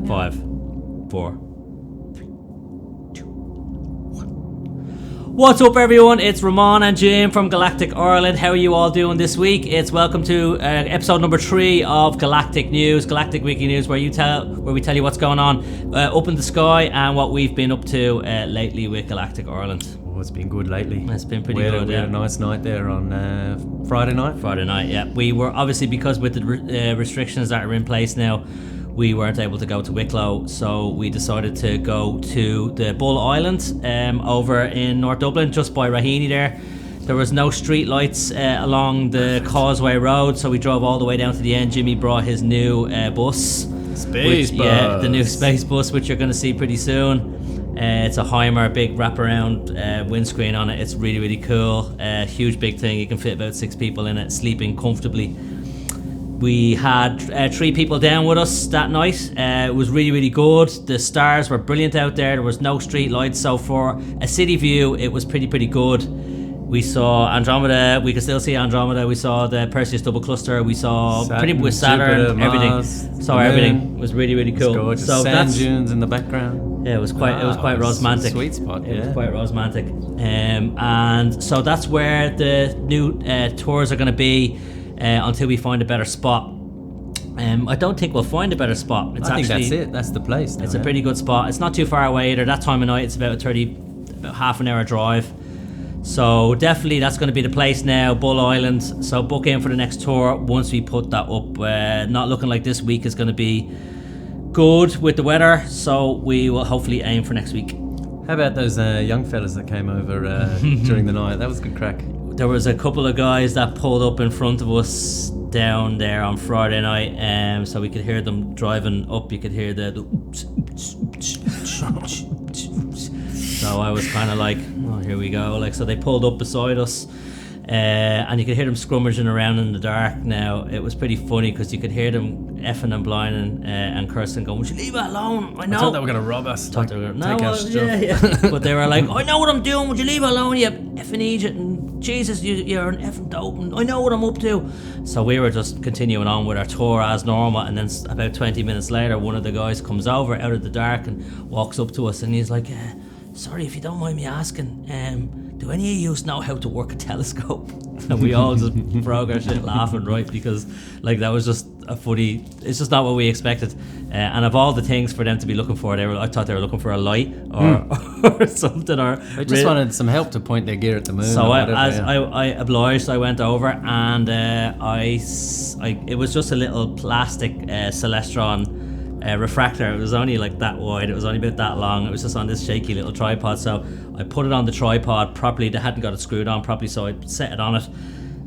5, 4, 3, 2, 1. What's up, everyone? It's Ramon and Jim from Galactic Ireland. How are you all doing this week? It's welcome to episode number 3 of Galactic News, Galactic Weekly News, where we tell you what's going on up in the sky and what we've been up to lately with Galactic Ireland. Oh, it's been good lately. It's been pretty good. We had a nice night there on Friday night. Friday night, yeah. We were obviously, because with the restrictions that are in place now, we weren't able to go to Wicklow, so we decided to go to the Bull Island over in North Dublin, just by Raheny there. There was no street lights along the Causeway Road, so we drove all the way down to the end. Jimmy brought his new bus. Space bus. Yeah, the new space bus, which you're going to see pretty soon. It's a Heimer, big wraparound windscreen on it. It's really, really cool. Huge, big thing. You can fit about 6 people in it, sleeping comfortably. We had 3 people down with us that night. It was really, really good. The stars were brilliant out there. There was no street lights, so for a city view, it was pretty good. We saw Andromeda. We could still see Andromeda. We saw the Perseus double cluster. We saw Saturn, Jupiter, everything. Mars, Saw everything. It was really, really cool. Gorgeous. So sand dunes in the background. Yeah, it was quite romantic. Sweet spot. It was quite romantic. And so that's where the new tours are going to be until we find a better spot. I don't think we'll find a better spot. I think that's it. That's the place. It's a pretty good spot. It's not too far away either. That time of night, it's about half an hour drive. So definitely that's going to be the place now, Bull Island. So book in for the next tour once we put that up. Not looking like this week is going to be good with the weather, so we will hopefully aim for next week. How about those young fellas that came over during the night? That was good crack. There was a couple of guys that pulled up in front of us down there on Friday night, so we could hear them driving up. You could hear the so I was kind of like, oh, here we go. Like, so they pulled up beside us, and you could hear them scrummaging around in the dark. Now, it was pretty funny because you could hear them effing and blinding and cursing, going, would you leave it alone? I know. I thought they were going to rob us. Take our stuff. Yeah. But they were like, I know what I'm doing. Would you leave it alone, you effing idiot? And Jesus, you're an effing dope. And I know what I'm up to. So we were just continuing on with our tour as normal. And then about 20 minutes later, one of the guys comes over out of the dark and walks up to us. And he's like, sorry, if you don't mind me asking, do any of you know how to work a telescope? And we all just broke our shit laughing, right? Because like that was just a funny. It's just not what we expected. And of all the things for them to be looking for, I thought they were looking for a light or something. Or they just wanted some help to point their gear at the moon. So I obliged. I went over and it was just a little plastic Celestron refractor. It was only like that wide. It was only about that long. It was just on this shaky little tripod. So I put it on the tripod properly. They hadn't got it screwed on properly, so I set it on it,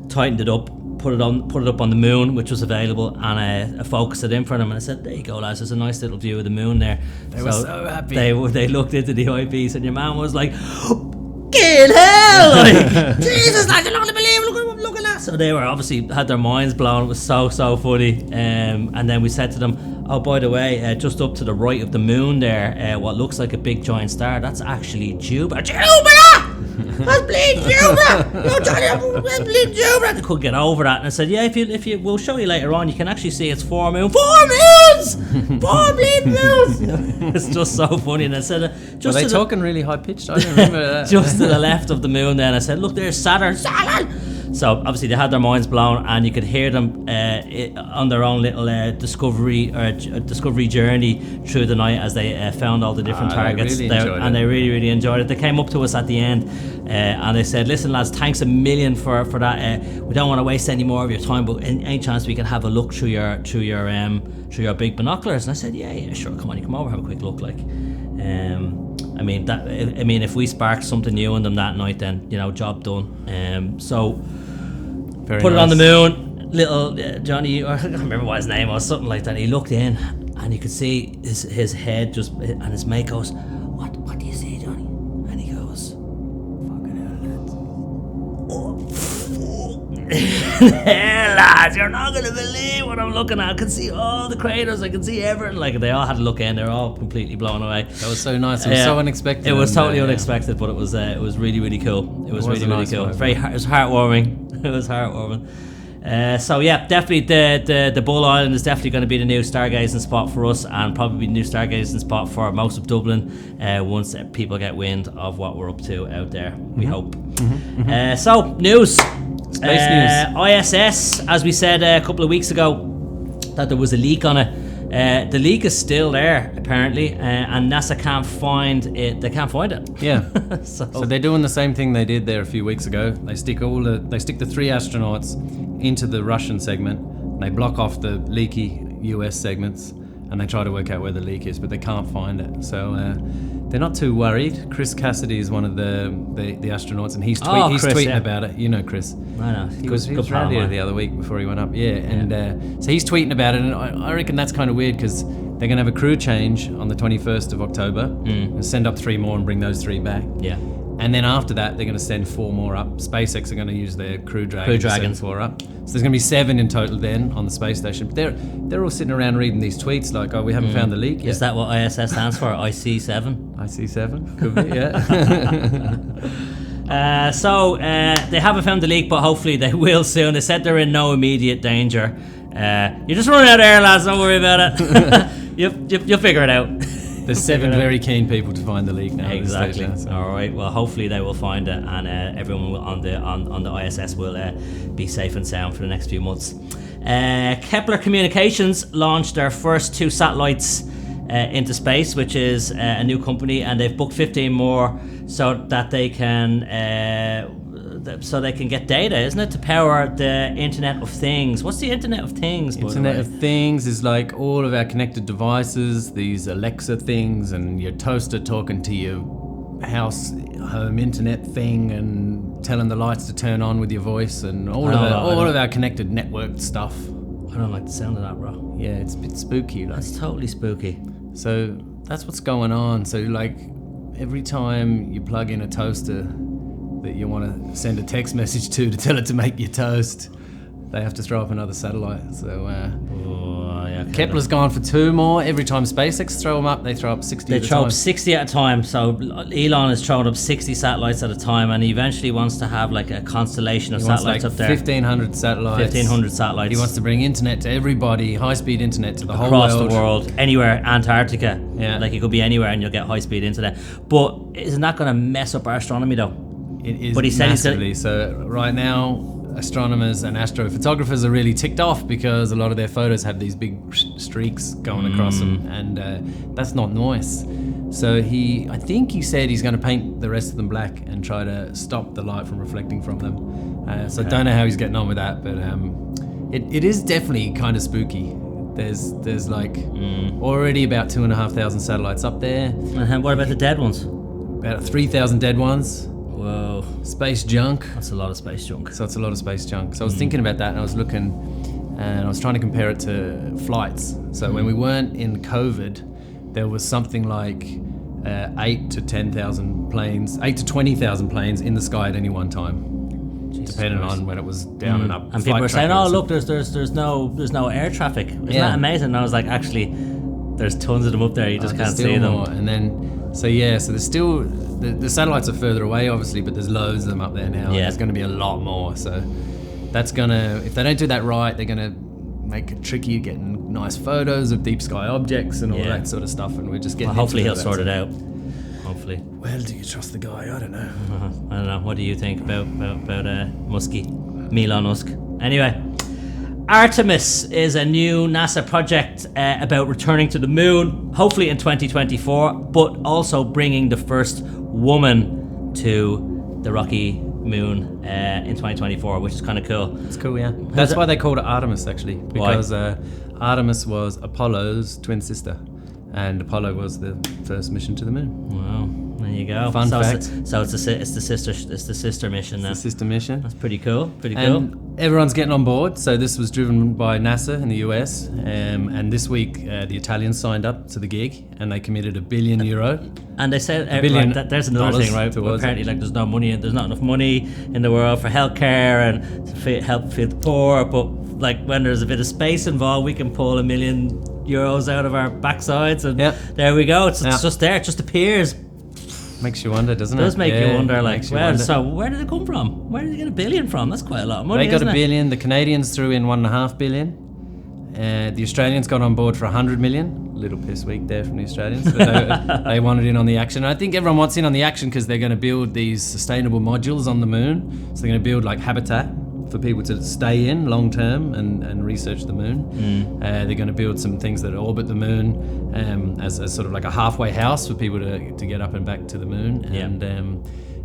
tightened it up, put it up on the moon, which was available, and I focused it in for them. And I said, "There you go, lads. There's a nice little view of the moon there." They were so happy. They looked into the eyepiece, and your man was like, "Fucking hell! Like, Jesus, lads, you're not gonna believe it. Look at that." So they were obviously had their minds blown. It was so funny. And then we said to them, "Oh, by the way, just up to the right of the moon there, what looks like a big giant star, that's actually Jupiter." Jupiter! That's bleeding Jupiter! No, Johnny, that's bleeding Jupiter! They couldn't get over that. And I said, yeah, if you we'll show you later on, you can actually see it's 4 moons. 4 moons! 4 bleeding moons! It's just so funny. And I said, were they talking really high pitched? I don't remember that. Just to the left of the moon then, I said, look, there's Saturn! So obviously they had their minds blown, and you could hear them on their own little discovery journey through the night as they found all the different targets. They really, really enjoyed it. They came up to us at the end and they said, listen lads, thanks a million for that. We don't want to waste any more of your time, but any chance we can have a look through your big binoculars? And I said, yeah, sure, come on, you come over, have a quick look. Like, I mean, if we sparked something new in them that night, then job done. So very put nice. it on the moon. Little Johnny, I can't remember what his name was, something like that. He looked in, and you could see his head just, and his mate goes, "What do you see, Johnny?" And he goes, "Fucking hell, lads! Oh, hell, lads! You're not gonna believe what I'm looking at. I can see all the craters. I can see everything." Like, they all had a look in. They're all completely blown away. That was so nice. It was so unexpected. It was totally unexpected, but it was really, really cool. It was really, really cool. It was heartwarming. It was heartwarming. So yeah, definitely the Bull Island is definitely going to be the new stargazing spot for us, and probably the new stargazing spot for most of Dublin once people get wind of what we're up to out there. We hope. So news. Space news. ISS, as we said a couple of weeks ago, that there was a leak on it. The leak is still there apparently, and NASA can't find it. They can't find it. Yeah. So they're doing the same thing they did there a few weeks ago. They stick the 3 astronauts into the Russian segment. They block off the leaky US segments, and they try to work out where the leak is, but they can't find it. So they're not too worried. Chris Cassidy is one of the astronauts, and he's tweeting about it. You know Chris. I know. He was around here the other week before he went up. Yeah. And so he's tweeting about it, and I reckon that's kind of weird because they're going to have a crew change on the 21st of October and send up 3 more and bring those 3 back. Yeah. And then after that, they're going to send 4 more up. SpaceX are going to use their Crew Dragon to send 4 up. So there's going to be 7 in total then on the space station. They're all sitting around reading these tweets like, oh, we haven't found the leak yet. Is that what ISS stands for? IC7? IC7? Could be, yeah. So they haven't found the leak, but hopefully they will soon. They said they're in no immediate danger. You're just running out of air, lads. Don't worry about it. You'll figure it out. There's 7 very keen people to find the leak now. Exactly. Stage, so. All right. Well, hopefully they will find it, and everyone on the ISS will be safe and sound for the next few months. Kepler Communications launched their first 2 satellites into space, which is a new company, and they've booked 15 more so that they can get data, isn't it, to power the Internet of Things? What's the Internet of Things? Internet of Things is like all of our connected devices, these Alexa things, and your toaster talking to your house home internet thing and telling the lights to turn on with your voice, and all of our connected network stuff. I don't like the sound of that, bro. Yeah, it's a bit spooky. That's totally spooky. So that's what's going on. So like every time you plug in a toaster that you want to send a text message to tell it to make your toast, they have to throw up another satellite. So Kepler's gone for 2 more. Every time SpaceX throw them up, they throw up 60 at a time. They throw up 60 at a time. So Elon is throwing up 60 satellites at a time, and he eventually wants to have like a constellation of satellites up there. 1,500 satellites. 1,500 satellites. He wants to bring internet to everybody, high-speed internet to the whole world. Across the world, anywhere, Antarctica. Yeah. Like you could be anywhere and you'll get high-speed internet. But isn't that going to mess up our astronomy though? It is, but he said massively. So right now, astronomers and astrophotographers are really ticked off because a lot of their photos have these big streaks going across them, and that's not nice. So I think he said he's going to paint the rest of them black and try to stop the light from reflecting from them. So I don't know how he's getting on with that, but it is definitely kind of spooky. There's like already about 2,500 satellites up there. And what about the dead ones? About 3,000 dead ones. Whoa. Space junk. That's a lot of space junk. So it's a lot of space junk. So I was thinking about that, and I was looking, and I was trying to compare it to flights. So when we weren't in COVID, there was something like 8 to 10,000 planes, 8 to 20,000 planes in the sky at any one time, depending on when it was down and up. And people were saying, "Oh, look, there's no air traffic." Isn't that amazing? And I was like, actually, there's tons of them up there. You just can't see them. More. And then, so there's still the satellites are further away, obviously, but there's loads of them up there now. Yeah. There's going to be a lot more. So that's gonna, if they don't do that right, they're gonna make it tricky getting nice photos of deep sky objects and all that sort of stuff. And we're just getting. Well, hopefully he'll sort it out. Hopefully. Well, do you trust the guy? I don't know. I don't know. What do you think about Muskie? Elon Musk. Anyway, Artemis is a new NASA project about returning to the moon, hopefully in 2024, but also bringing the first woman to the rocky moon in 2024, which is kind of cool. It's cool, yeah. That's why they called it Artemis, actually, because Artemis was Apollo's twin sister. And Apollo was the first mission to the moon. Wow, there you go. Fun fact. It's the sister mission. Then. It's the sister mission. That's pretty cool. And everyone's getting on board. So this was driven by NASA in the US, and this week the Italians signed up to the gig, and they committed €1 billion. And they said there's another thing, right? Apparently, there's no money, and there's not enough money in the world for healthcare and to help feed the poor. But like when there's a bit of space involved, we can pull €1 million out of our backsides, and there we go. It's just there. It just appears. Makes you wonder, doesn't it? It does make you wonder, like, makes you well, wonder. so where did it come from? Where did they get $1 billion from? That's quite a lot of money. They got isn't $1 it? billion. The Canadians threw in $1.5 billion. The Australians got on board for $100 million. Little piss week there from the Australians, but they wanted in on the action. And I think everyone wants in on the action because they're going to build these sustainable modules on the moon. So they're going to build like habitat for people to stay in long term and research the moon. They're going to build some things that orbit the moon as sort of like a halfway house for people to get up and back to the moon. And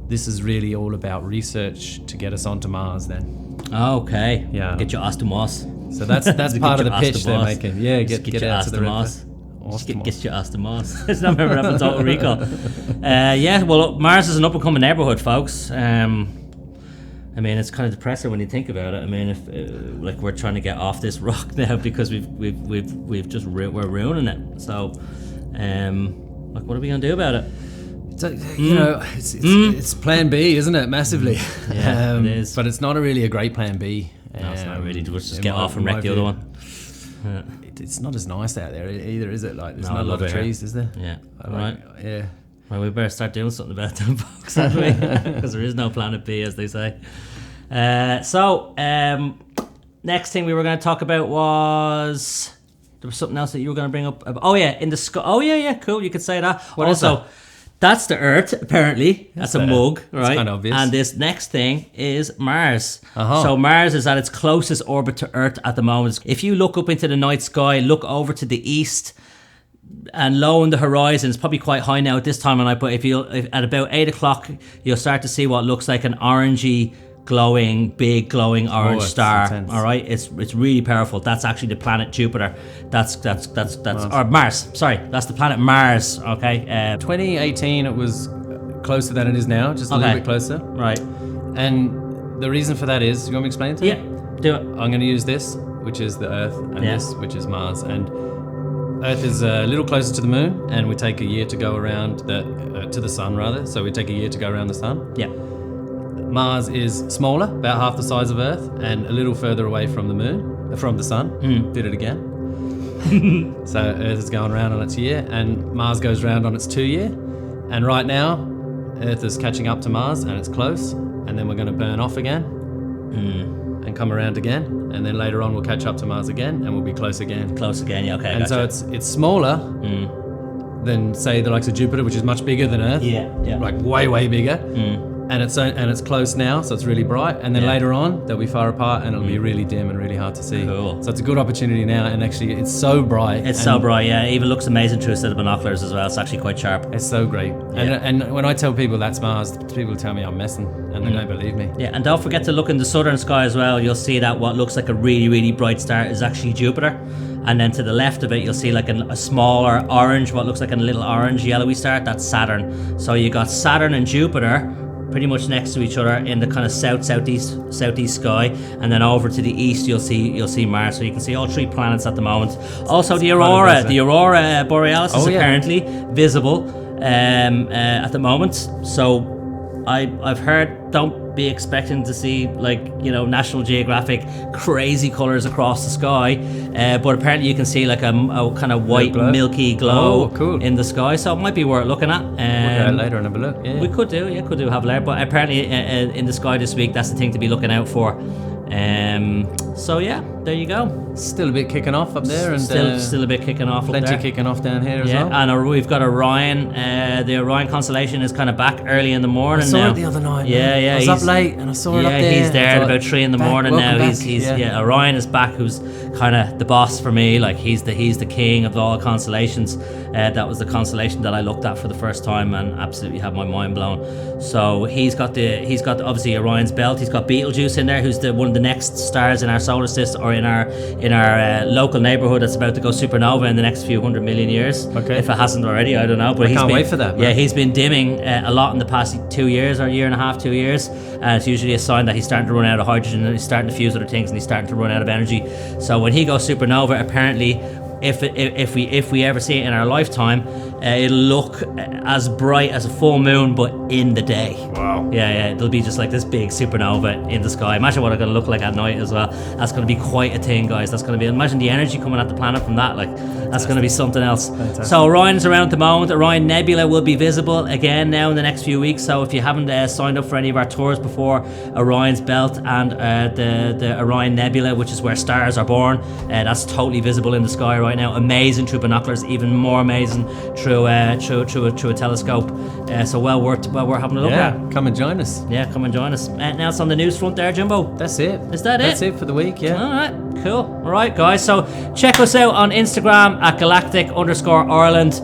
this is really all about research to get us onto Mars then. Okay. Yeah. Get your Astomos. So that's part of the pitch they're making. Yeah, get your out to the Astomos. Awesome. Get your Astomos. It's not remember that from Total Recall. Well, Mars is an up-and-coming neighborhood, folks. I mean, it's kind of depressing when you think about it. I mean, if like we're trying to get off this rock now because we're ruining it. So, like, what are we gonna do about it? So, you know, it's Plan B, isn't it? Massively. Yeah, it is. But it's not really a great Plan B. No, it's not really. Let's just get off and wreck the other one. Yeah. It's not as nice out there either, is it? Like, there's No, not I a lot love of it here. trees, is there? Yeah. Right. Yeah. Well, we better start doing something about them, folks, haven't we? Because there is no Planet B, as they say. Next thing we were going to talk about was... There was something else that you were going to bring up. Oh, yeah, in the sky. Oh, yeah, cool. You could say that. What is that? That's the Earth, apparently. That's a mug, right? It's kind of obvious. And this next thing is Mars. Uh-huh. So Mars is at its closest orbit to Earth at the moment. If you look up into the night sky, look over to the east, and low on the horizon, it's probably quite high now at this time of night, but if at about 8 o'clock, you'll start to see what looks like an orangey, big glowing orange star. Intense. All right, it's really powerful. That's actually the planet Jupiter. That's or Mars. Sorry, that's the planet Mars. Okay. 2018, it was closer than it is now, just a little bit closer. Right. And the reason for that is, you want me to explain it to you? Yeah. Do it. I'm going to use this, which is the Earth, and this, which is Mars. And Earth is a little closer to the moon, and we take a year to go around to the sun, rather. So we take a year to go around the sun. Yeah. Mars is smaller, about half the size of Earth, and a little further away from the sun. Did it again. So Earth is going around on its year, and Mars goes round on its 2 year. And right now, Earth is catching up to Mars, and it's close. And then we're going to burn off again, and come around again, and then later on we'll catch up to Mars again, and we'll be close again. Close again. Yeah. Okay. And so it's smaller than, say, the likes of Jupiter, which is much bigger than Earth. Yeah. Like way bigger. And it's close now, so it's really bright. And then later on, they'll be far apart, and it'll be really dim and really hard to see. Cool. So it's a good opportunity now, and actually, it's so bright. It's so bright, yeah. It even looks amazing through a set of binoculars as well. It's actually quite sharp. It's so great. And when I tell people that's Mars, people tell me I'm messing, and they don't believe me. Yeah, and don't forget to look in the southern sky as well. You'll see that what looks like a really, really bright star is actually Jupiter. And then to the left of it, you'll see like a smaller orange, what looks like a little orange yellowy star. That's Saturn. So you got Saturn and Jupiter pretty much next to each other in the kind of southeast sky, and then over to the east you'll see Mars. So you can see all 3 planets at the moment. Also the aurora borealis is apparently visible at the moment. So I've heard, don't be expecting to see, like, you know, National Geographic crazy colours across the sky, but apparently you can see like a kind of white milky glow in the sky, so it might be worth looking at. We'll go out later and have a look. We could do have later, but apparently in the sky this week, that's the thing to be looking out for. So yeah, there you go. Still a bit kicking off up there, and still a bit kicking off. Plenty up there. kicking off down here as well. And we've got Orion. The Orion constellation is kind of back early in the morning now. I saw it the other night. Yeah. I was up late and I saw it up there. Yeah, he's there at about 3 in the morning now. He's Orion is back, who's kind of the boss for me. Like he's the king of all constellations. That was the constellation that I looked at for the first time and absolutely had my mind blown. So he's got obviously Orion's belt. He's got Betelgeuse in there, who's one of the next stars in our solar system, or in our local neighborhood that's about to go supernova in the next few 100 million years. Okay. If it hasn't already, I don't know. But I can't wait for that, man. Yeah, he's been dimming a lot in the past 2 years, or a year and a half, 2 years. And it's usually a sign that he's starting to run out of hydrogen, and he's starting to fuse other things, and he's starting to run out of energy. So when he goes supernova, apparently, if we ever see it in our lifetime, It'll look as bright as a full moon, but in the day. Wow. Yeah, it'll be just like this big supernova in the sky. Imagine what it's going to look like at night as well. That's going to be quite a thing, guys. That's going to be, imagine the energy coming at the planet from that. Like, that's going to be something else. Fantastic. So Orion's around at the moment. Orion Nebula will be visible again now in the next few weeks. So if you haven't signed up for any of our tours before, Orion's Belt and the Orion Nebula, which is where stars are born, that's totally visible in the sky right now. Amazing through binoculars, even more amazing through a telescope. So well worth having a look at. Come and join us. Yeah, come and join us. Now it's on the news front there, Jimbo. That's it. Is that it? That's it for the week, yeah. Alright, cool. Alright, guys. So check us out on Instagram at Galactic_Ireland.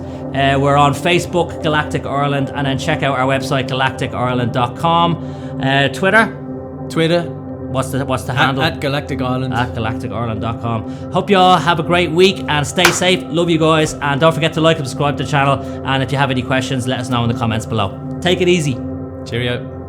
We're on Facebook, Galactic Ireland, and then check out our website, galacticIreland.com. Twitter. What's the handle? At Galactic Ireland. At galacticIreland.com. Hope you all have a great week and stay safe. Love you guys. And don't forget to like and subscribe to the channel. And if you have any questions, let us know in the comments below. Take it easy. Cheerio.